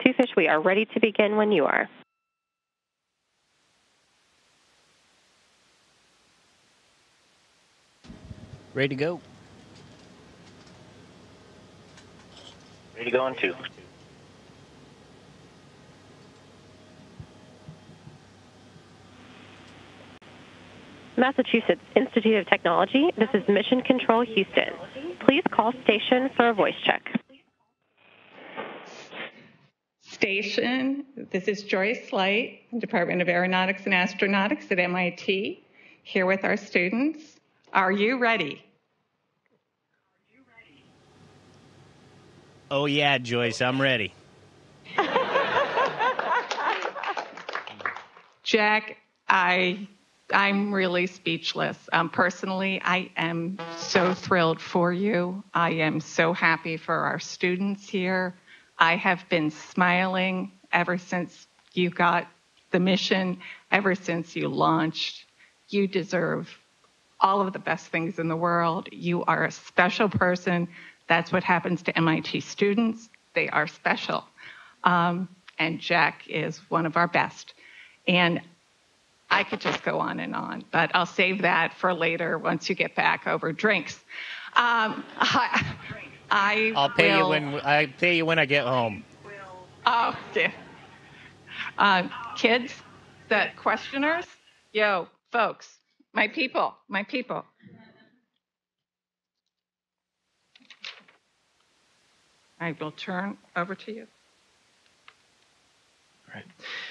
Two Fish. We are ready to begin when you are. Ready to go. Ready to go on two. Massachusetts Institute of Technology, this is Mission Control Houston. Please call station for a voice check. Station, this is Joyce Light, Department of Aeronautics and Astronautics at MIT, here with our students. Are you ready? Oh yeah, Joyce, I'm ready. Jack, I'm really speechless. Personally, I am so thrilled for you. I am so happy for our students here. I have been smiling ever since you got the mission, ever since you launched. You deserve all of the best things in the world. You are a special person. That's what happens to MIT students. They are special. And Jack is one of our best. And I could just go on, but I'll save that for later once you get back over drinks. I'll pay you when I get home. Oh, dear. Kids, the questioners, yo, folks, my people. I will turn over to you. All right.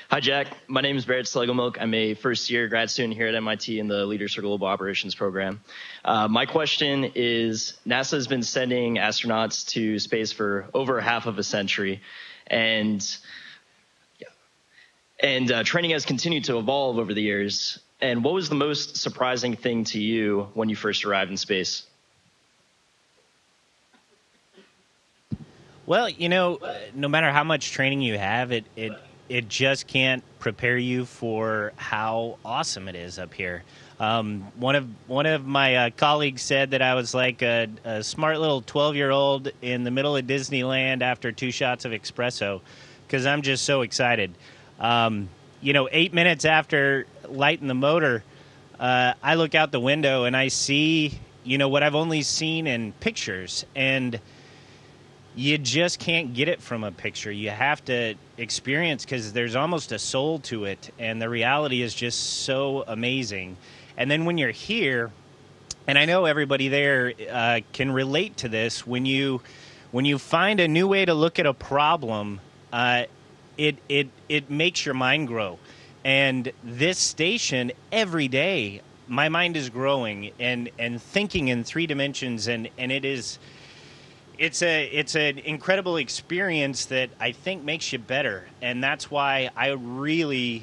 Hi, Jack. My name is Barrett Slegelmilk. I'm a first-year grad student here at MIT in the Leaders for Global Operations program. My question is, NASA has been sending astronauts to space for over half of a century, and training has continued to evolve over the years. And what was the most surprising thing to you when you first arrived in space? Well, no matter how much training you have, it just can't prepare you for how awesome it is up here. One of my colleagues said that I was like a smart little 12-year-old in the middle of Disneyland after 2 shots of espresso, because I'm just so excited. 8 minutes after lighting the motor, I look out the window and I see, what I've only seen in pictures, and you just can't get it from a picture. You have to experience, because there's almost a soul to it, and the reality is just so amazing. And then when you're here, and I know everybody there can relate to this, when you find a new way to look at a problem, it makes your mind grow. And this station, every day, my mind is growing and thinking in 3 dimensions, and it is. It's an incredible experience that I think makes you better, and that's why I really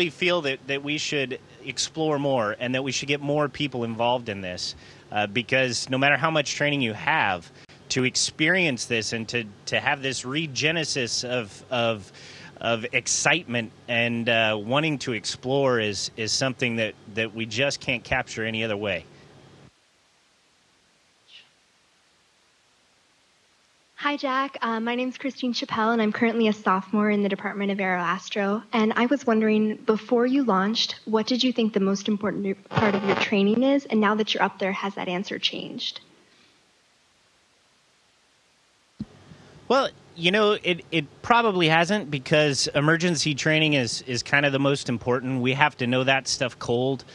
feel that we should explore more and that we should get more people involved in this, because no matter how much training you have, to experience this and to have this regenesis of excitement and wanting to explore is something that we just can't capture any other way. Hi, Jack. My name is Christine Chappelle, and I'm currently a sophomore in the Department of Aeroastro. And I was wondering, before you launched, what did you think the most important part of your training is? And now that you're up there, has that answer changed? Well, it probably hasn't, because emergency training is kind of the most important. We have to know that stuff cold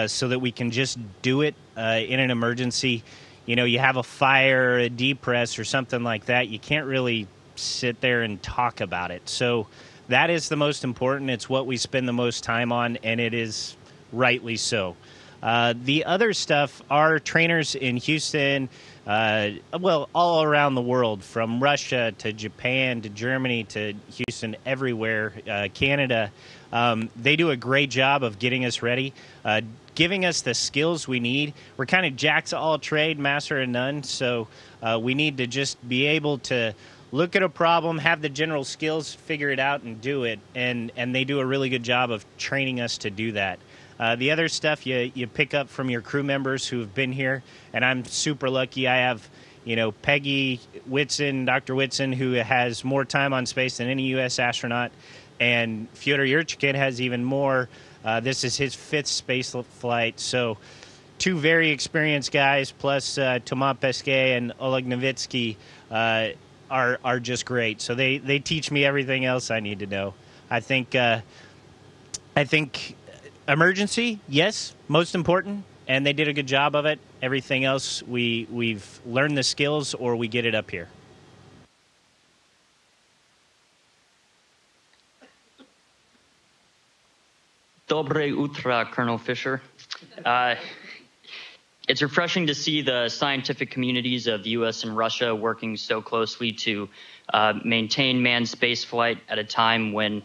so that we can just do it in an emergency. You have a fire, a depress, or something like that. You can't really sit there and talk about it. So that is the most important. It's what we spend the most time on, and it is rightly so. The other stuff, our trainers in Houston, all around the world, from Russia to Japan to Germany to Houston, everywhere, Canada, they do a great job of getting us ready, giving us the skills we need. We're kind of jacks of all trade, master of none, so we need to just be able to look at a problem, have the general skills, figure it out, and do it, and they do a really good job of training us to do that. The other stuff you pick up from your crew members who have been here, and I'm super lucky. I have Peggy Whitson, Dr. Whitson, who has more time on space than any U.S. astronaut, and Fyodor Yurchikhin has even more. This is his 5th space flight. So 2 very experienced guys, plus Thomas Pesquet and Oleg Novitsky are just great. So they teach me everything else I need to know. I think emergency, yes, most important, and they did a good job of it. Everything else, we've learned the skills, or we get it up here. Dobre utra, Colonel Fisher. It's refreshing to see the scientific communities of the U.S. and Russia working so closely to maintain manned spaceflight at a time when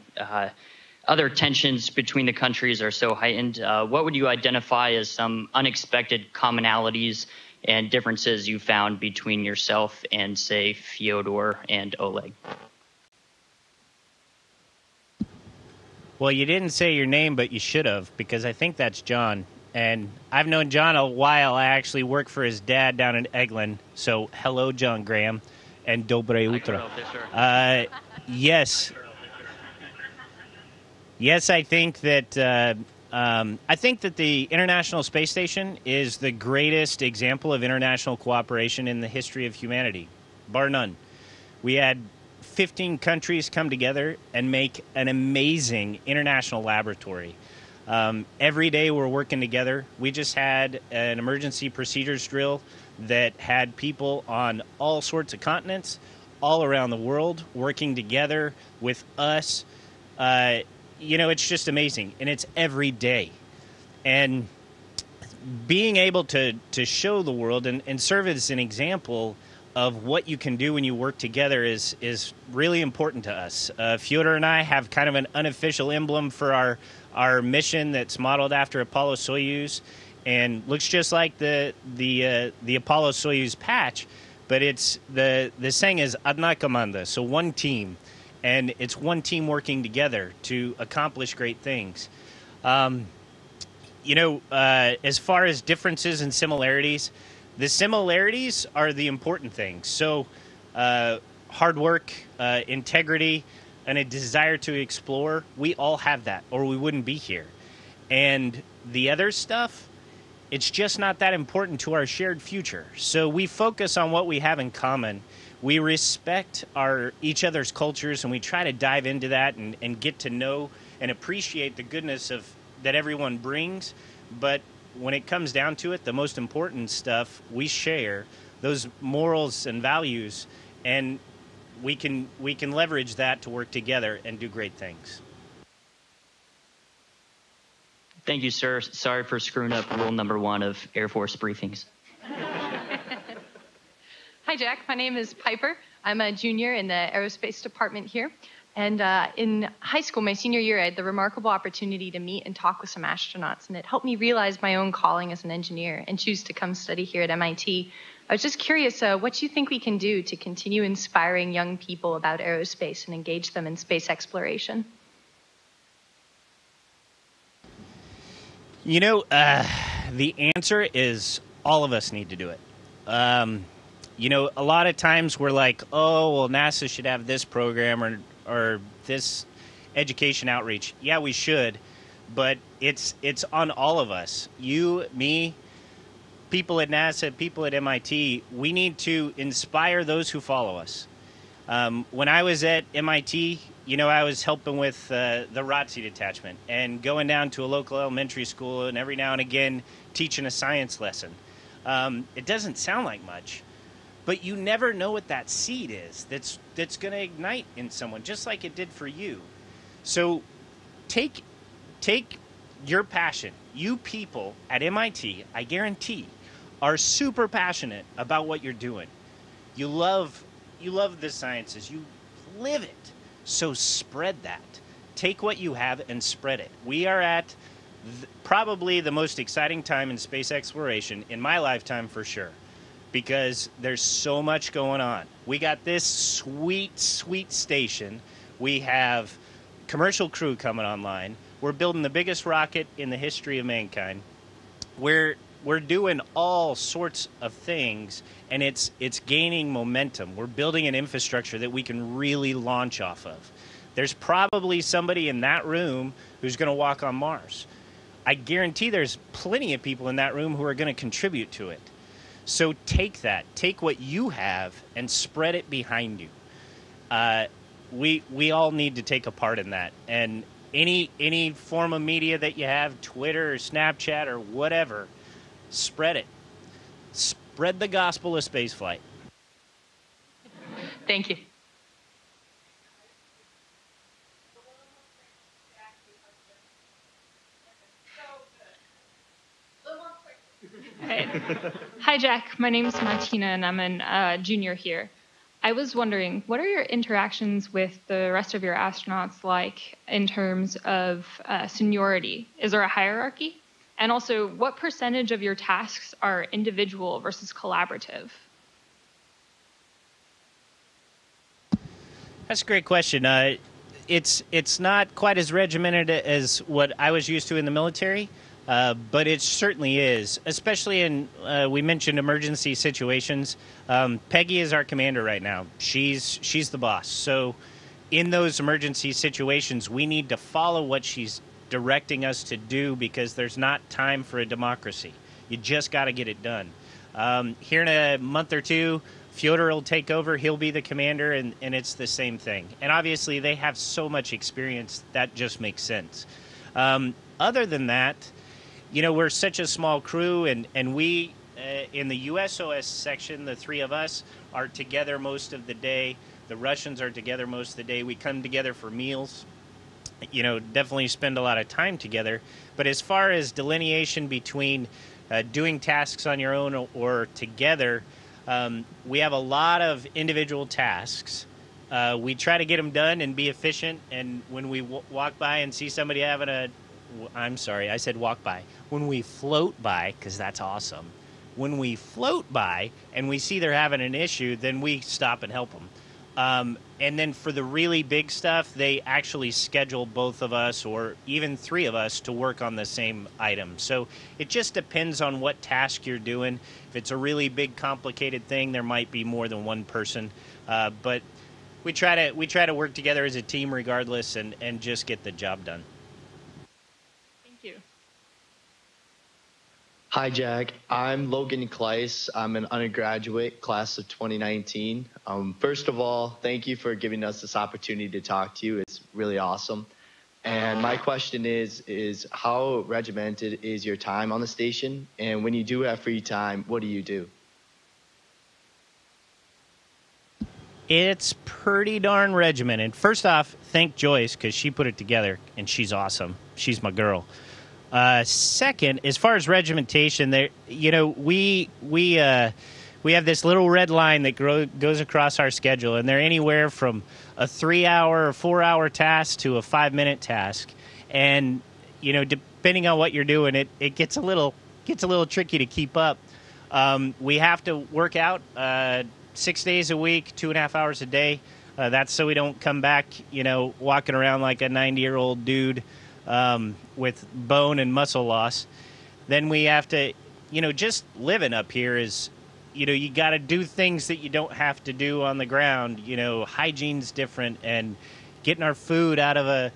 other tensions between the countries are so heightened. What would you identify as some unexpected commonalities and differences you found between yourself and, say, Fyodor and Oleg? Well, you didn't say your name, but you should have, because I think that's John. And I've known John a while. I actually work for his dad down in Eglin. So hello, John Graham, and Dobre utra. Yes. Yes, I think that the International Space Station is the greatest example of international cooperation in the history of humanity, bar none. We had 15 countries come together and make an amazing international laboratory. Every day we're working together. We just had an emergency procedures drill that had people on all sorts of continents, all around the world, working together with us. It's just amazing, and it's every day. And being able to show the world and serve as an example of what you can do when you work together is really important to us. Fyodor and I have kind of an unofficial emblem for our mission that's modeled after Apollo-Soyuz, and looks just like the Apollo-Soyuz patch, but it's the saying is "Одна команда," so one team. And it's one team working together to accomplish great things. As far as differences and similarities, the similarities are the important things. So hard work, integrity, and a desire to explore, we all have that, or we wouldn't be here. And the other stuff, it's just not that important to our shared future. So we focus on what we have in common. We respect each other's cultures, and we try to dive into that and get to know and appreciate the goodness that everyone brings. But when it comes down to it, the most important stuff we share, those morals and values, and we can leverage that to work together and do great things. Thank you, sir. Sorry for screwing up rule number 1 of Air Force briefings. Hi, Jack. My name is Piper. I'm a junior in the aerospace department here. And in high school, my senior year, I had the remarkable opportunity to meet and talk with some astronauts. And it helped me realize my own calling as an engineer and choose to come study here at MIT. I was just curious, what you think we can do to continue inspiring young people about aerospace and engage them in space exploration? The answer is all of us need to do it. A lot of times we're like, oh, well, NASA should have this program or this education outreach. Yeah, we should, but it's on all of us. You, me, people at NASA, people at MIT, we need to inspire those who follow us. When I was at MIT, I was helping with the ROTC detachment and going down to a local elementary school and every now and again teaching a science lesson. It doesn't sound like much, but you never know what that seed is that's going to ignite in someone, just like it did for you. So take your passion. You people at MIT, I guarantee, are super passionate about what you're doing. You love the sciences. You live it. So spread that. Take what you have and spread it. We are at probably the most exciting time in space exploration in my lifetime for sure, because there's so much going on. We got this sweet, sweet station. We have commercial crew coming online. We're building the biggest rocket in the history of mankind. We're we're doing all sorts of things, and it's gaining momentum. We're building an infrastructure that we can really launch off of. There's probably somebody in that room who's going to walk on Mars. I guarantee there's plenty of people in that room who are going to contribute to it. So take what you have and spread it behind you. We all need to take a part in that. And any form of media that you have, Twitter or Snapchat or whatever, spread it. Spread the gospel of spaceflight. Thank you. Hi, Jack. My name is Martina, and I'm a junior here. I was wondering, what are your interactions with the rest of your astronauts like in terms of seniority? Is there a hierarchy? And also, what percentage of your tasks are individual versus collaborative? That's a great question. It's not quite as regimented as what I was used to in the military. But it certainly is, especially in, we mentioned emergency situations. Peggy is our commander right now. She's the boss. So in those emergency situations, we need to follow what she's directing us to do because there's not time for a democracy. You just got to get it done. Here in a month or two, Fyodor will take over. He'll be the commander, and it's the same thing. And obviously, they have so much experience, that just makes sense. Other than that, you know, we're such a small crew, and we, in the USOS section, the three of us are together most of the day. The Russians are together most of the day. We come together for meals. You know, definitely spend a lot of time together. But as far as delineation between doing tasks on your own or together, we have a lot of individual tasks. We try to get them done and be efficient. And when we walk by and see somebody having a I'm sorry, I said walk by. When we float by, because that's awesome. When we float by and we see they're having an issue, then we stop and help them. And then for the really big stuff, they actually schedule both of us or even three of us to work on the same item. So it just depends on what task you're doing. If it's a really big, complicated thing, there might be more than one person. But we try to work together as a team regardless and just get the job done. Hi, Jack. I'm Logan Kleiss. I'm an undergraduate, class of 2019. First of all, thank you for giving us this opportunity to talk to you. It's really awesome. And my question is how regimented is your time on the station? And when you do have free time, what do you do? It's pretty darn regimented. First off, thank Joyce because she put it together, and she's awesome. She's my girl. Second, as far as regimentation, there, you know, we have this little red line that goes across our schedule, and they're anywhere from a 3-hour or 4-hour task to a 5-minute task. And you know, depending on what you're doing, it gets a little tricky to keep up. We have to work out 6 days a week, 2.5 hours a day. That's so we don't come back, you know, walking around like a 90-year-old dude. With bone and muscle loss. Then we have to, you know, just living up here is, you know, you got to do things that you don't have to do on the ground. You know, hygiene's different, and getting our food out of a,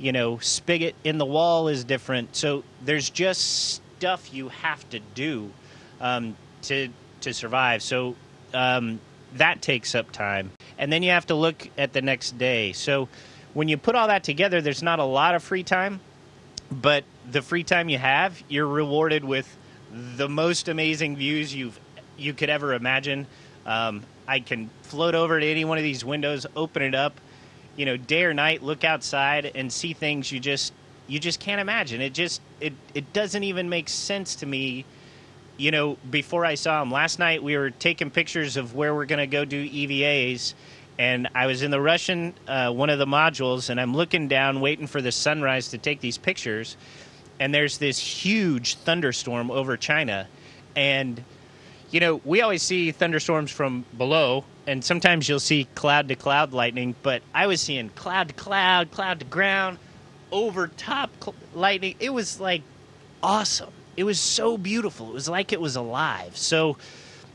you know, spigot in the wall is different. So there's just stuff you have to do to survive. So that takes up time. And then you have to look at the next day. So when you put all that together, there's not a lot of free time, but the free time you have, you're rewarded with the most amazing views you could ever imagine. I can float over to any one of these windows, open it up, you know, day or night, look outside and see things you just can't imagine. It doesn't even make sense to me, you know, before I saw them. Last night we were taking pictures of where we're going to go do EVAs. And I was in the Russian, one of the modules, and I'm looking down, waiting for the sunrise to take these pictures. And there's this huge thunderstorm over China. And, you know, we always see thunderstorms from below, and sometimes you'll see cloud-to-cloud lightning. But I was seeing cloud-to-cloud, cloud-to-ground, over-top lightning. It was, like, awesome. was so beautiful. It was like it was alive. So,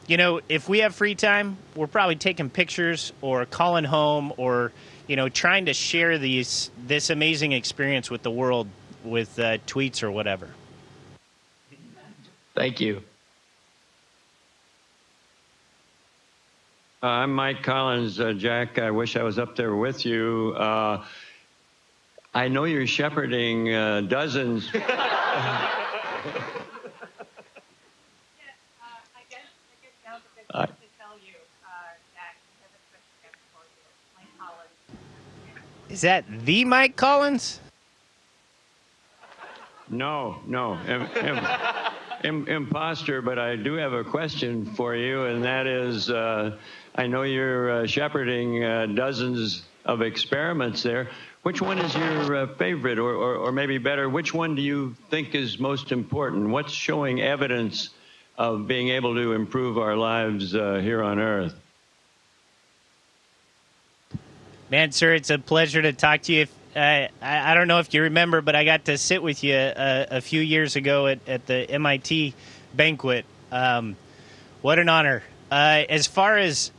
you know, if we have free time, we're probably taking pictures or calling home or, you know, trying to share this amazing experience with the world with tweets or whatever. Thank you. I'm Mike Collins. Jack, I wish I was up there with you. I know you're shepherding dozens. Is that the Mike Collins? No, imposter, but I do have a question for you, and that is, I know you're shepherding dozens of experiments there. Which one is your favorite, or maybe better, which one do you think is most important? What's showing evidence of being able to improve our lives here on Earth? Man, sir, it's a pleasure to talk to you. I don't know if you remember, but I got to sit with you a few years ago at the MIT banquet. What an honor. As far as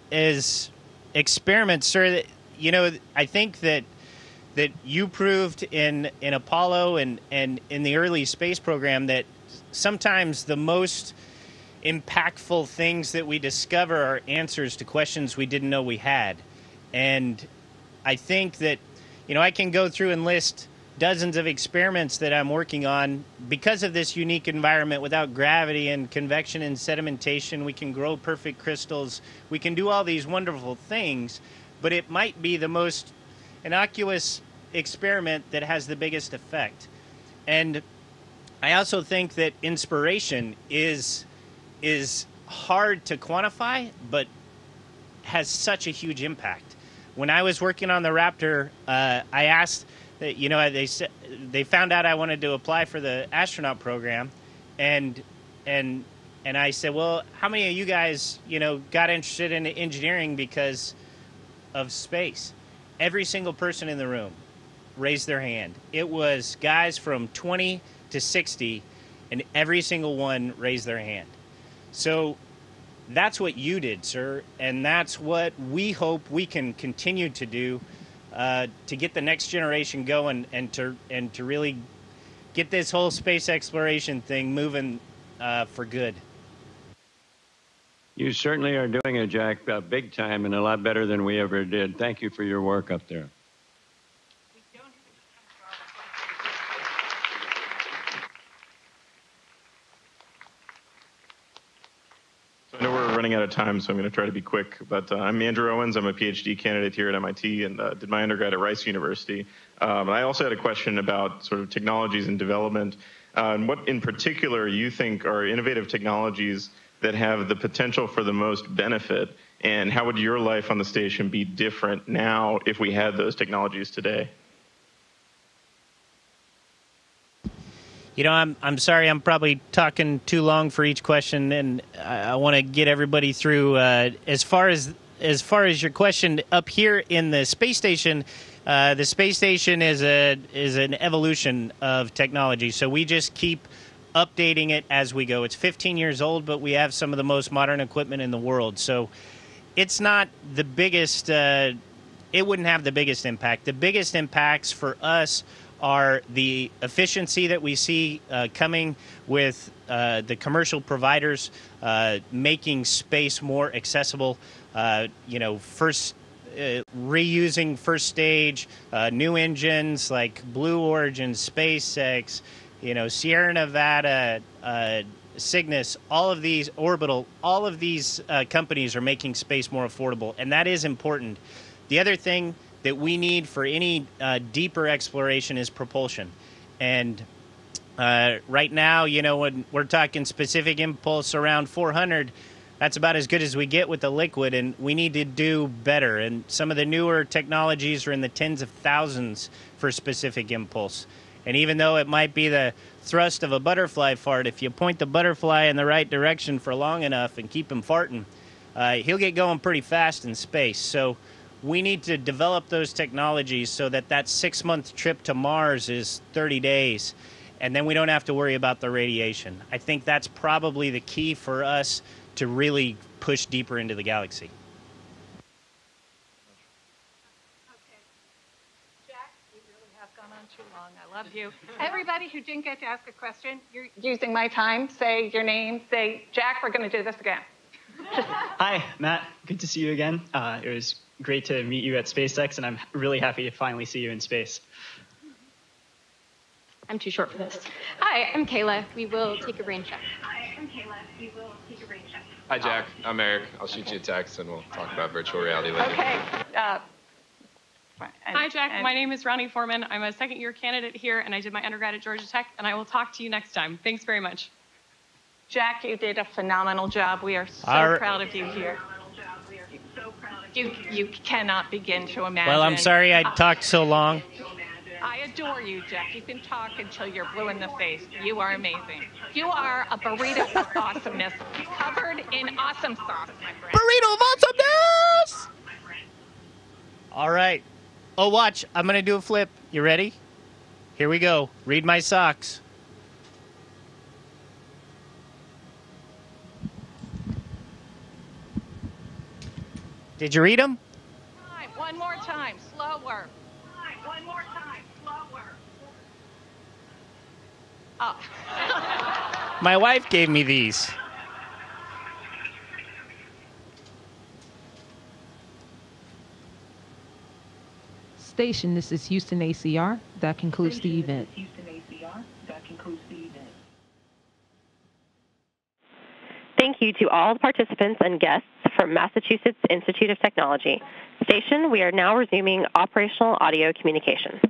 experiments, sir, you know, I think that you proved in Apollo and in the early space program that sometimes the most impactful things that we discover are answers to questions we didn't know we had. And I think that, you know, I can go through and list dozens of experiments that I'm working on because of this unique environment. Without gravity and convection and sedimentation, we can grow perfect crystals. We can do all these wonderful things, but it might be the most innocuous experiment that has the biggest effect. And I also think that inspiration is hard to quantify, but has such a huge impact. When I was working on the Raptor, I asked, you know, they found out I wanted to apply for the astronaut program, and I said, well, how many of you guys, you know, got interested in engineering because of space? Every single person in the room raised their hand. It was guys from 20 to 60, and every single one raised their hand. So that's what you did, sir, and that's what we hope we can continue to do to get the next generation going and to really get this whole space exploration thing moving for good. You certainly are doing it, Jack, big time, and a lot better than we ever did. Thank you for your work up there. I know we're running out of time, so I'm going to try to be quick. But I'm Andrew Owens. I'm a PhD candidate here at MIT and did my undergrad at Rice University. I also had a question about sort of technologies and development. And what in particular you think are innovative technologies that have the potential for the most benefit? And how would your life on the station be different now if we had those technologies today? You know, I'm sorry, I'm probably talking too long for each question, and I want to get everybody through. As far as your question, up here in the space station is an evolution of technology. So we just keep updating it as we go. It's 15 years old, but we have some of the most modern equipment in the world. So it's not the biggest. It wouldn't have the biggest impact. The biggest impacts for us are the efficiency that we see coming with the commercial providers making space more accessible. You know, reusing first stage, new engines like Blue Origin, SpaceX, you know, Sierra Nevada, Cygnus, all of these, Orbital, all of these companies are making space more affordable, and that is important. The other thing that we need for any deeper exploration is propulsion. And right now, you know, when we're talking specific impulse around 400, that's about as good as we get with the liquid, and we need to do better. And some of the newer technologies are in the tens of thousands for specific impulse. And even though it might be the thrust of a butterfly fart, if you point the butterfly in the right direction for long enough and keep him farting, he'll get going pretty fast in space. So we need to develop those technologies so that 6-month trip to Mars is 30 days. and then we don't have to worry about the radiation. I think that's probably the key for us to really push deeper into the galaxy. I love you. Everybody who didn't get to ask a question, you're using my time. Say your name. Say, Jack, we're going to do this again. Hi, Matt. Good to see you again. It was great to meet you at SpaceX, and I'm really happy to finally see you in space. I'm too short for this. Hi, I'm Kayla. We will take a brain check. Hi, Jack. I'm Eric. I'll shoot you a text, and we'll talk about virtual reality later. Okay. Hi, Jack. My name is Ronnie Foreman. I'm a second-year candidate here, and I did my undergrad at Georgia Tech, and I will talk to you next time. Thanks very much. Jack, you did a phenomenal job. We are so proud of you here. You cannot begin to imagine. Well, I'm sorry I talked so long. I adore you, Jack. You can talk until you're blue in the face. You are amazing. You are a burrito of awesomeness covered in awesome sauce, my friend. Burrito of awesomeness! All right. Oh, watch. I'm going to do a flip. You ready? Here we go. Read my socks. Did you read them? One more time. Slower. One more time. Slower. Oh. My wife gave me these. Station, this is Houston ACR. That concludes the event. Thank you to all the participants and guests from Massachusetts Institute of Technology. Station, we are now resuming operational audio communication.